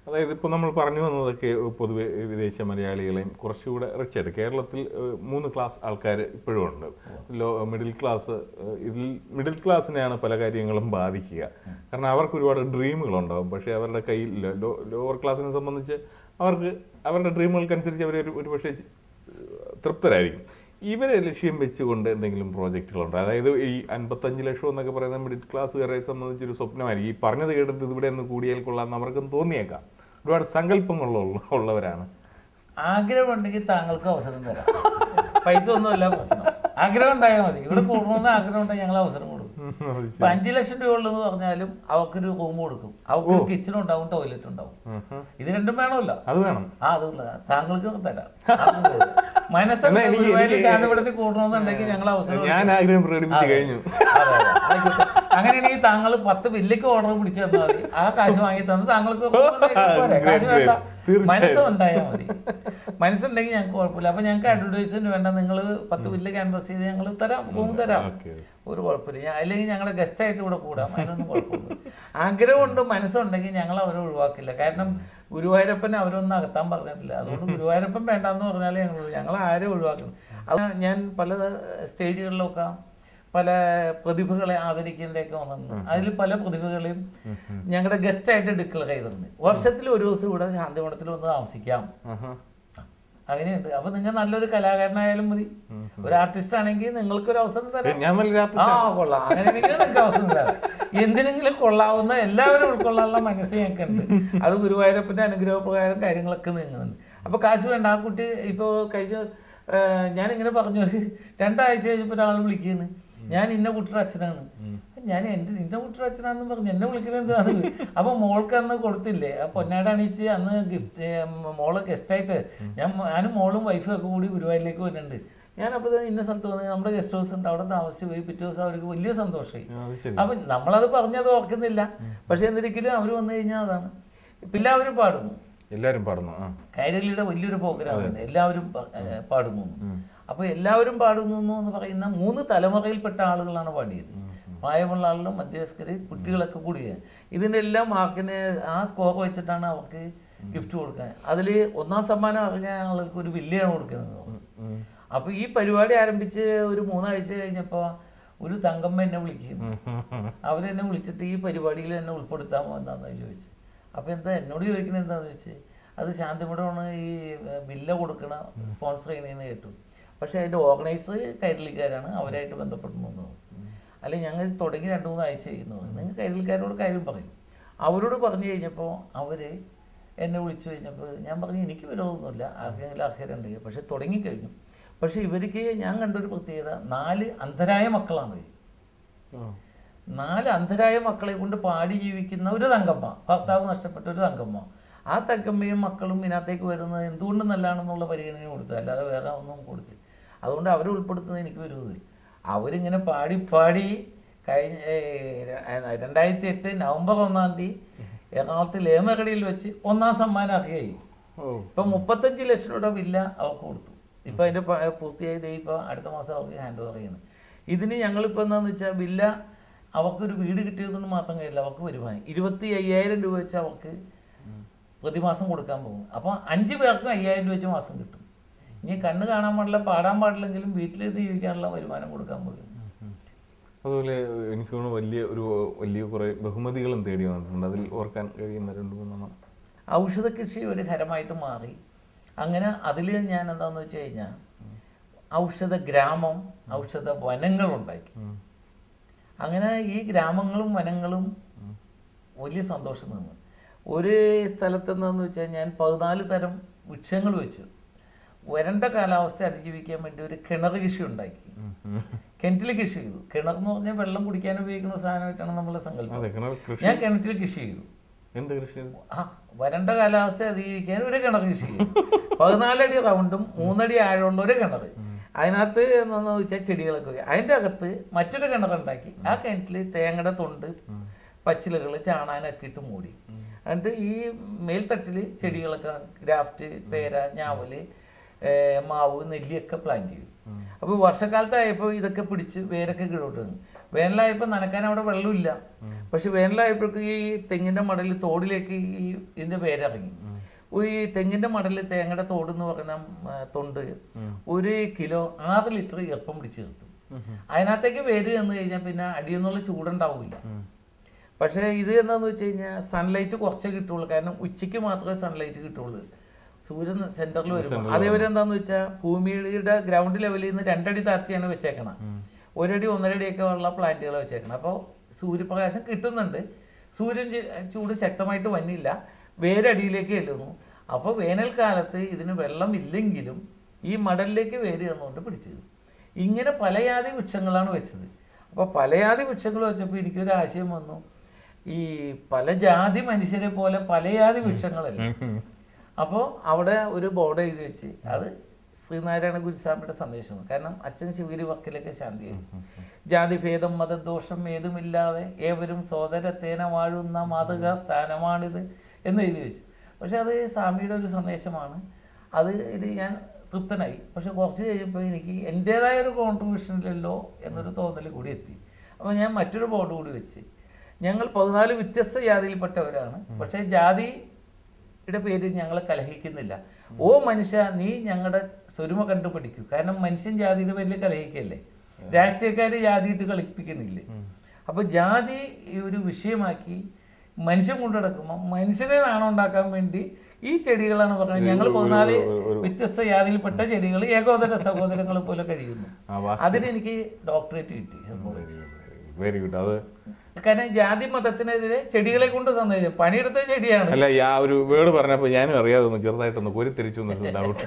അതായത് ഇപ്പോൾ നമ്മൾ പറഞ്ഞു വന്നതൊക്കെ പൊതുവെ വിദേശ മലയാളികളെയും കുറച്ചുകൂടെ റിച്ചായിട്ട് കേരളത്തിൽ 3 ക്ലാസ് ആൾക്കാർ ഇപ്പോഴും ഉണ്ട്. മിഡിൽ ക്ലാസ്, ഇതിൽ മിഡിൽ ക്ലാസ്സിനെയാണ് പല കാര്യങ്ങളും ബാധിക്കുക. കാരണം അവർക്ക് ഒരുപാട് ഡ്രീമുകളുണ്ടാവും, പക്ഷേ അവരുടെ കയ്യിൽ ലോവർ ക്ലാസ്സിനെ സംബന്ധിച്ച് അവർക്ക് അവരുടെ ഡ്രീമുകൾക്കനുസരിച്ച് അവർ ഒരു പക്ഷേ തൃപ്തരായിരിക്കും. ഇവരെ ലക്ഷ്യം വെച്ചുകൊണ്ട് എന്തെങ്കിലും പ്രോജക്റ്റുകളുണ്ട്? അതായത് ഈ 55 ലക്ഷം എന്നൊക്കെ പറയുന്ന മിഡിൽ ക്ലാസ്സുകാരെ സംബന്ധിച്ചൊരു സ്വപ്നമായിരിക്കും. ഈ പറഞ്ഞത് കേട്ടിട്ട് ഇവിടെ നിന്ന് കൂടിയാൽ കൊള്ളാമെന്ന് അവർക്കും തോന്നിയേക്കാം. ഒരുപാട് സങ്കല്പങ്ങളുള്ളവരാണ്. ആഗ്രഹമുണ്ടെങ്കിൽ താങ്കൾക്ക് അവസരം തരാം. പൈസ ഒന്നുമല്ല പ്രശ്നം, ആഗ്രഹം ഉണ്ടായാൽ മതി. ഇവിടെ കൂടണമെന്ന് ആഗ്രഹം ഉണ്ടെങ്കിൽ ഞങ്ങൾ അവസരം കൊടുക്കും. ഇപ്പൊ 5 ലക്ഷം രൂപ ഉള്ളതെന്ന് പറഞ്ഞാലും അവർക്കൊരു റൂം കൊടുക്കും, അവർക്കൊരു കിച്ചൺ ഉണ്ടാവും, ടോയ്ലറ്റ് ഉണ്ടാവും. ഇത് രണ്ടും വേണമല്ലോ. അത് വേണം. അതുള്ള താങ്കൾക്ക് തരാം. മനസ്സെടുത്ത് ശാന്തപ്പെടുത്തി കൂടണമെന്നുണ്ടെങ്കിൽ ഞങ്ങൾ അവസരം. ഞാൻ ആഗ്രഹം പ്രകടിപ്പിച്ചു കഴിഞ്ഞു. അങ്ങനെയാണെങ്കിൽ താങ്കൾ 10 വില്ലയ്ക്ക് ഓർഡർ പിടിച്ചു തന്നാൽ മതി. ആ കാശ് വാങ്ങി തന്ന് താങ്കൾക്ക് കാശ് വേണ്ട, മനസ്സുണ്ടായാൽ മതി. മനസ്സുണ്ടെങ്കിൽ ഞങ്ങൾക്ക് കുഴപ്പമില്ല. അപ്പൊ ഞങ്ങൾക്ക് അഡ്വർടൈസ്മെന്റ് വേണ്ട, നിങ്ങൾ 10 വില്ല ക്യാൻവാസ് ചെയ്ത് ഞങ്ങൾ തരാം, റൂം തരാം, ഒരു കുഴപ്പമില്ല. അല്ലെങ്കിൽ ഞങ്ങളുടെ ഗസ്റ്റായിട്ട് ഇവിടെ കൂടാം, അതിനൊന്നും കുഴപ്പമില്ല. ആഗ്രഹമുണ്ട്, മനസ്സുണ്ടെങ്കിൽ ഞങ്ങൾ അവരെ ഒഴിവാക്കില്ല. കാരണം ഗുരുവായൂരപ്പനെ അവരൊന്നും അകത്താൻ പറഞ്ഞിട്ടില്ല. അതുകൊണ്ട് ഗുരുവായൂരപ്പൻ വേണ്ടെന്ന് പറഞ്ഞാൽ ഞങ്ങൾ ആരും ഒഴിവാക്കുന്നു. അത് ഞാൻ പല സ്റ്റേജുകളിലൊക്കെ പല പ്രതിഭകളെ ആദരിക്കുന്നതൊക്കെ വന്നിട്ടുണ്ട്. അതിൽ പല പ്രതിഭകളെയും ഞങ്ങളുടെ ഗസ്റ്റായിട്ട് ഡിക്ലെയർ ചെയ്തിട്ടുണ്ട്. വർഷത്തിൽ ഒരു ദിവസം ഇവിടെ ശാന്തിമഠത്തിൽ വന്ന് താമസിക്കാം, അങ്ങനെയുണ്ട്. അപ്പൊ നിങ്ങൾ നല്ലൊരു കലാകാരനായാലും മതി, ഒരു ആർട്ടിസ്റ്റ് ആണെങ്കിൽ നിങ്ങൾക്കൊരു അവസരം തരാം. ആ കൊള്ളാം, അങ്ങനെയാണെങ്കിൽ നിങ്ങൾക്ക് അവസരം തരാം. എന്തിനെങ്കിലും കൊള്ളാവുന്ന എല്ലാവരും ഉൾക്കൊള്ളാനുള്ള മനസ്സ് ഞങ്ങൾക്കുണ്ട്. അത് ഗുരുവായൂരപ്പന്റെ അനുഗ്രഹപ്രകാരം കാര്യങ്ങളൊക്കെ നീങ്ങുന്നുണ്ട്. അപ്പൊ കാശ് വേണ്ട. ആ കുട്ടി ഇപ്പൊ കഴിഞ്ഞ ഞാനിങ്ങനെ പറഞ്ഞു, 2 ആഴ്ച കഴിഞ്ഞപ്പോൾ ഒരാൾ വിളിക്കുന്നു, ഞാൻ ഇന്ന കുട്ടിയുടെ അച്ഛനാണ്. ഞാൻ ഇന്ന കുട്ടിയുടെ അച്ഛനാണെന്ന് പറഞ്ഞു എന്നെ വിളിക്കുന്നത് എന്താണ്? അപ്പൊ മോൾക്ക് അന്ന് കൊടുത്തില്ലേ ആ പൊന്നാട അണിയിച്ച് അന്ന് ഗിഫ്റ്റ്, മോള് ഗസ്റ്റായിട്ട് ഞാനും മോളും വൈഫും ഒക്കെ കൂടി ഗുരുവായൂരിലേക്ക് വരുന്നുണ്ട്. ഞാനപ്പോൾ ഇന്ന സ്ഥലത്ത് വന്ന് നമ്മുടെ ഗസ്റ്റ് ഹൗസ് ഉണ്ട്, അവിടെ താമസിച്ച് പോയി. പിറ്റേ ദിവസം അവർക്ക് വലിയ സന്തോഷമായി. അപ്പൊ നമ്മളത് പറഞ്ഞത് ഓർക്കുന്നില്ല, പക്ഷെ എന്തൊരിക്കലും അവർ വന്നു കഴിഞ്ഞാൽ അതാണ്. ഇപ്പം എല്ലാവരും പാടുന്നു, എല്ലാവരും പാടുന്നു. കൈരളിയുടെ വലിയൊരു പ്രോഗ്രാമാണ്, എല്ലാവരും പാടുന്നു. അപ്പൊ എല്ലാവരും പാടുന്നു എന്ന് പറയുന്ന 3 തലമുറയിൽപ്പെട്ട ആളുകളാണ് പാടിയത്. പ്രായമുള്ള ആളുകളും മധ്യവയസ്കര്, കുട്ടികളൊക്കെ കൂടിയത്. ഇതിൻ്റെ എല്ലാം മാർക്കിന് ആ സ്കോർ വെച്ചിട്ടാണ് അവർക്ക് ഗിഫ്റ്റ് കൊടുക്കാൻ. അതിൽ 1ാം സമ്മാനം അറിഞ്ഞ ആൾക്ക് ഒരു വില്ലയാണ് കൊടുക്കുന്നത്. അപ്പൊ ഈ പരിപാടി ആരംഭിച്ച് ഒരു 3 ആഴ്ച കഴിഞ്ഞപ്പോൾ ഒരു തങ്കമ്മ എന്നെ വിളിക്കുന്നു. അവരെന്നെ വിളിച്ചിട്ട് ഈ പരിപാടിയിൽ എന്നെ ഉൾപ്പെടുത്താമോ എന്താണെന്ന് ചോദിച്ചു. അപ്പൊ എന്താ എന്നോട് ചോദിക്കുന്നത് എന്താണെന്ന് വെച്ച്, അത് ശാന്തിമഠമാണ് ഈ വില്ല കൊടുക്കണ സ്പോൺസർ ചെയ്യണമെന്ന് കേട്ടു. പക്ഷെ അതിൻ്റെ ഓർഗനൈസർ കൈരളിക്കാരാണ്, അവരായിട്ട് ബന്ധപ്പെടുന്നു. അല്ലെങ്കിൽ ഞങ്ങൾ തുടങ്ങി 2-3 ആഴ്ച ചെയ്യുന്നത്. നിങ്ങൾ കൈരളിക്കാരോട് കാര്യം പറയും. അവരോട് പറഞ്ഞു കഴിഞ്ഞപ്പോൾ അവർ എന്നെ വിളിച്ചു കഴിഞ്ഞപ്പോൾ ഞാൻ പറഞ്ഞു എനിക്ക് വിരോധമൊന്നുമില്ല, ആർക്കെങ്കിലും അർഹരുണ്ടെങ്കിൽ. പക്ഷെ തുടങ്ങിക്കഴിഞ്ഞു. പക്ഷെ ഇവർക്ക് ഞാൻ കണ്ടൊരു പ്രത്യേകത, 4 അന്ധരായ മക്കളാണ്. 4 അന്ധരായ മക്കളെ കൊണ്ട് പാടി ജീവിക്കുന്ന ഒരു തങ്കമ്മ, ഭർത്താവ് നഷ്ടപ്പെട്ട ഒരു തങ്കമ്മ. ആ തങ്കമ്മയും മക്കളും ഇതിനകത്തേക്ക് വരുന്നത് എന്തുകൊണ്ട് നല്ലതാണെന്നുള്ള പരിഗണന കൊടുത്തത്, അല്ലാതെ വേറെ ഒന്നും കൊടുത്തില്ല. അതുകൊണ്ട് അവരെ ഉൾപ്പെടുത്തുന്നത് എനിക്ക് വിരോധമില്ല. അവരിങ്ങനെ പാടി കഴിഞ്ഞ 2008 നവംബർ 1-ാം തീയതി എറണാകുളത്ത് ലേമകടിയിൽ വെച്ച് 1ാം സമ്മാനം അർഹയായി. ഇപ്പം 35 ലക്ഷം രൂപ വില്ല അവർക്ക് കൊടുത്തു. ഇപ്പം അതിൻ്റെ പൂർത്തിയായി ഇപ്പോൾ അടുത്ത മാസം അവർക്ക് ഹാൻഡ് ഓവർ ചെയ്യുന്നത്. ഇതിന് ഞങ്ങളിപ്പോൾ എന്താണെന്ന് വെച്ചാൽ വില്ല അവർക്കൊരു വീട് കിട്ടിയതുകൊണ്ട് മാത്രം കഴിയില്ല, അവർക്ക് വരുമാനം 25,000 രൂപ വെച്ച് അവർക്ക് പ്രതിമാസം കൊടുക്കാൻ പോകും. അപ്പോൾ 5 പേർക്കും 5,000 രൂപ വെച്ച് മാസം കിട്ടും. ഇനി കണ്ണ് കാണാൻ പാടില്ല, പാടാൻ പാടില്ലെങ്കിലും വീട്ടിലെത്തി ജീവിക്കാനുള്ള വരുമാനം കൊടുക്കാൻ പോകും. അതുപോലെ എനിക്ക് തോന്നുന്നു വലിയ കുറേ ബഹുമതികളും തേടി വന്നിട്ടുണ്ട്. അതിൽ ഓർക്കാൻ കഴിയുന്ന 2-3 ഔഷധ കൃഷി ഒരു ഹരമായിട്ട് മാറി. അങ്ങനെ അതിൽ ഞാൻ എന്താണെന്ന് വെച്ച് കഴിഞ്ഞാൽ ഔഷധ ഗ്രാമം, ഔഷധ വനങ്ങളുണ്ടാക്കി. അങ്ങനെ ഈ ഗ്രാമങ്ങളും വനങ്ങളും വലിയ സന്തോഷം നിന്ന്. ഒരു സ്ഥലത്തെന്താന്ന് വെച്ചാൽ ഞാൻ 14 തരം വൃക്ഷങ്ങൾ വെച്ചു. വരണ്ട കാലാവസ്ഥ അതിജീവിക്കാൻ വേണ്ടി ഒരു കിണർ കൃഷി ഉണ്ടാക്കി. കിണറ്റിൽ കൃഷി ചെയ്തു. കിണർ എന്ന് പറഞ്ഞാൽ വെള്ളം കുടിക്കാൻ ഉപയോഗിക്കുന്ന സാധനമായിട്ടാണ് നമ്മളെ സങ്കല്പം. ഞാൻ കിണറ്റിൽ കൃഷി ചെയ്തു. വരണ്ട കാലാവസ്ഥ അതിജീവിക്കാൻ ഒരു കിണർ കൃഷി ചെയ്തു. 14 അടി റൗണ്ടും 3 അടി ആഴമുള്ള ഒരു കിണർ. അതിനകത്ത് എന്താണെന്ന് വെച്ചാൽ ചെടികളൊക്കെ പോയി. അതിൻ്റെ അകത്ത് മറ്റൊരു കിണറുണ്ടാക്കി. ആ കിണറ്റിൽ തേങ്ങയുടെ തൊണ്ട്, പച്ചിലകൾ, ചാണാനൊക്കെ ഇട്ട് മൂടി. എന്നിട്ട് ഈ മേൽത്തട്ടിൽ ചെടികളൊക്കെ ഗ്രാഫ്റ്റ്, പേര, ഞാവല്, മാവ്, നെല്ലിയൊക്കെ പ്ലാന്റ് ചെയ്തു. അപ്പോൾ വർഷക്കാലത്തായപ്പോൾ ഇതൊക്കെ പിടിച്ച് വേരൊക്കെ കീഴോട്ട് വന്നു. വേനലായപ്പോൾ നനക്കാൻ അവിടെ വെള്ളമില്ല. പക്ഷെ വേനലായപ്പോഴേക്ക് ഈ തെങ്ങിൻ്റെ മടലിൽ തോടിലേക്ക് ഈ ഇതിൻ്റെ വേരിറങ്ങി. ഈ തെങ്ങിൻ്റെ മടലിൽ തേങ്ങയുടെ തോട് എന്ന് പറയുന്ന തൊണ്ട് 1 കിലോ 6 ലിറ്റർ ഈർപ്പം പിടിച്ച് നിർത്തും. അതിനകത്തേക്ക് വേര് വന്നു കഴിഞ്ഞാൽ പിന്നെ അടിയെന്നുള്ള ചൂടുണ്ടാവില്ല. പക്ഷേ ഇത് എന്താണെന്ന് വെച്ച് കഴിഞ്ഞാൽ സൺലൈറ്റ് കുറച്ചേ കിട്ടുള്ളൂ. കാരണം ഉച്ചയ്ക്ക് മാത്രമേ സൺലൈറ്റ് കിട്ടുള്ളൂ, സൂര്യൻ സെന്ററിൽ വരുമ്പോൾ. അതേപോലെ എന്താണെന്ന് വെച്ചാൽ ഭൂമിയുടെ ഗ്രൗണ്ട് ലെവലിൽ നിന്ന് 2 അടി താഴ്ത്തിയാണ് വെച്ചേക്കണം. 1 അടി 1.5 അടിയൊക്കെ ഉള്ള പ്ലാന്റുകൾ വെച്ചേക്കണം. അപ്പോൾ സൂര്യപ്രകാശം കിട്ടുന്നുണ്ട്, സൂര്യൻ ചൂട് ശക്തമായിട്ട് വന്നില്ല, വേരടിയിലേക്ക് ചെല്ലുന്നു. അപ്പോൾ വേനൽക്കാലത്ത് ഇതിന് വെള്ളമില്ലെങ്കിലും ഈ മടലിലേക്ക് വേര് വന്നുകൊണ്ട് പിടിച്ചത്. ഇങ്ങനെ പലജാതി വൃക്ഷങ്ങളാണ് വെച്ചത്. അപ്പോൾ പലജാതി വൃക്ഷങ്ങൾ വെച്ചപ്പോൾ എനിക്കൊരു ആശയം വന്നു, ഈ പല ജാതി മനുഷ്യരെ പോലെ പലജാതി വൃക്ഷങ്ങളല്ലേ. അപ്പോൾ അവിടെ ഒരു ബോർഡ് എഴുതി വെച്ച്, അത് ശ്രീനാരായണ ഗുരുസ്വാമിയുടെ സന്ദേശമാണ്. കാരണം അച്ഛൻ ശിവഗിരി വക്കിലൊക്കെ ശാന്തിയായി. ജാതിഭേദം മതദോഷം ഏതുമില്ലാതെ ഏവരും സോദരത്തേന വാഴുന്ന മാതൃകാ സ്ഥാനമാണിത് എന്ന് എഴുതി വെച്ചു. പക്ഷെ അത് സ്വാമിയുടെ ഒരു സന്ദേശമാണ്. അത് ഇത് ഞാൻ തൃപ്തനായി. പക്ഷെ കുറച്ച് കഴിയുമ്പോൾ എനിക്ക് എൻ്റേതായ ഒരു കോൺട്രിബ്യൂഷനിലല്ലോ എന്നൊരു തോന്നൽ കൂടി എത്തി. അപ്പോൾ ഞാൻ മറ്റൊരു ബോർഡ് കൂടി വെച്ച്, ഞങ്ങൾ 14 വ്യത്യസ്ത ജാതിയിൽപ്പെട്ടവരാണ്, പക്ഷേ ജാതിയുടെ പേര് ഞങ്ങൾ കലഹിക്കുന്നില്ല. ഓ മനുഷ്യ, നീ ഞങ്ങളുടെ സ്വരുമ കണ്ടുപിടിക്കൂ. കാരണം മനുഷ്യൻ ജാതിയുടെ പേരിൽ കലഹിക്കല്ലേ, രാഷ്ട്രീയക്കാർ ജാതിയിട്ട് കളിപ്പിക്കുന്നില്ലേ. അപ്പോൾ ജാതി ഒരു വിഷയമാക്കി മനുഷ്യൻ കൊണ്ടുനടക്കുമ്പോൾ മനുഷ്യനെ നാണം ഉണ്ടാക്കാൻ വേണ്ടി ഈ ചെടികളാണ് പറഞ്ഞത്. ഞങ്ങൾ 14 വ്യത്യസ്ത ജാതിയിൽപ്പെട്ട ചെടികൾ ഏകോദര സഹോദരങ്ങളെ പോലെ കഴിയുന്നു. അതിനെനിക്ക് ഡോക്ടറേറ്റ് കിട്ടി. Very good. അത് കാരണം ജാതി മതത്തിനെതിരെ ചെടികളെ കൊണ്ട് സന്ദേശം, പണിയെടുത്ത ചെടിയാണ്. അല്ല, ആ ഒരു വേർഡ് പറഞ്ഞപ്പോൾ ഞാനും അറിയാതൊന്ന് ചെറുതായിട്ടൊന്ന് കോരിത്തിരിച്ചു ഡൗട്ട്.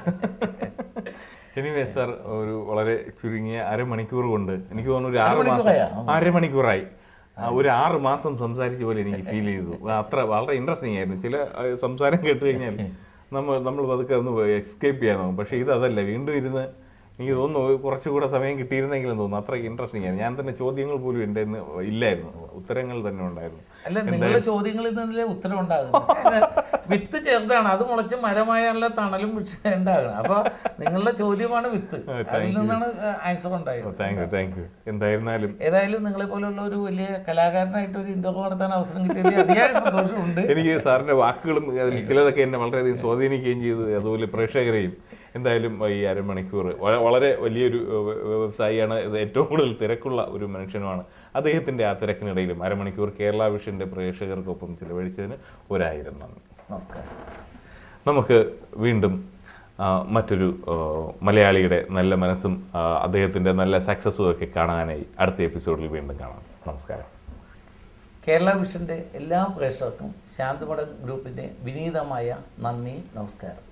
എനിവേ സാർ, ഒരു വളരെ ചുരുങ്ങിയ അരമണിക്കൂർ കൊണ്ട് എനിക്ക് തോന്നുന്നു ഒരു 6 മാസം, അരമണിക്കൂറായി, ഒരു 6 മാസം സംസാരിച്ച പോലെ എനിക്ക് ഫീൽ ചെയ്തു. അത്ര വളരെ ഇൻട്രസ്റ്റിംഗ് ആയിരുന്നു. ചില സംസാരം കേട്ട് കഴിഞ്ഞാൽ നമ്മൾ പതുക്കെ ഒന്ന് എസ്കേപ്പ് ചെയ്യാൻ നോക്കും. പക്ഷേ ഇതല്ല, വീണ്ടും ഇരുന്ന് എനിക്ക് തോന്നുന്നു കുറച്ചുകൂടെ സമയം കിട്ടിയിരുന്നെങ്കിലും തോന്നുന്നു. അത്രയ്ക്ക് ഇൻട്രസ്റ്റിംഗ് ആയിരുന്നു. ഞാൻ തന്നെ ചോദ്യങ്ങൾ പോലും എൻ്റെ ഇല്ലായിരുന്നു, ഉത്തരങ്ങൾ തന്നെ ഉണ്ടായിരുന്നു. അല്ല, നിങ്ങളുടെ ചോദ്യങ്ങളിൽ നിന്നല്ലേ ഉത്തരം ഉണ്ടാകുന്നത്. വിത്ത് ചെറുതാണ്, അത് മുളച്ച് മരമായാലുള്ള തണലും ഉണ്ടാകണം. അപ്പൊ നിങ്ങളുടെ ചോദ്യമാണ് വിത്ത്, അതിൽ നിന്നാണ് ആൻസർ ഉണ്ടായത്. Thank you. ഏതായാലും നിങ്ങളെ പോലുള്ള ഒരു വലിയ കലാകാരനായിട്ട് ഒരു ഇന്റർവ്യൂ നടത്താൻ അവസരം കിട്ടിയതിൽ അതിയായ സന്തോഷമുണ്ട്. എനിക്ക് സാറിന്റെ വാക്കുകളും അതിൽ ചിലതൊക്കെ എന്നെ വളരെയധികം സ്വാധീനിക്കുകയും ചെയ്തു, അതുപോലെ പ്രേക്ഷകരെയും. എന്തായാലും ഈ അരമണിക്കൂർ വളരെ വലിയൊരു വ്യവസായിയാണ്, ഇത് ഏറ്റവും കൂടുതൽ തിരക്കുള്ള ഒരു മനുഷ്യനുമാണ്. അദ്ദേഹത്തിൻ്റെ ആ തിരക്കിനിടയിലും അരമണിക്കൂർ കേരള വിഷൻ്റെ പ്രേക്ഷകർക്കൊപ്പം ചിലവഴിച്ചതിന് 1000 നന്ദി. നമസ്കാരം. നമുക്ക് വീണ്ടും മറ്റൊരു മലയാളിയുടെ നല്ല മനസ്സും അദ്ദേഹത്തിൻ്റെ നല്ല സക്സസ്സും ഒക്കെ കാണാനായി അടുത്ത എപ്പിസോഡിൽ വീണ്ടും കാണാം. നമസ്കാരം. കേരള വിഷൻ്റെ എല്ലാ പ്രേക്ഷകർക്കും ശാന്തമഠം ഗ്രൂപ്പിൻ്റെ വിനീതമായ നന്ദി, നമസ്കാരം.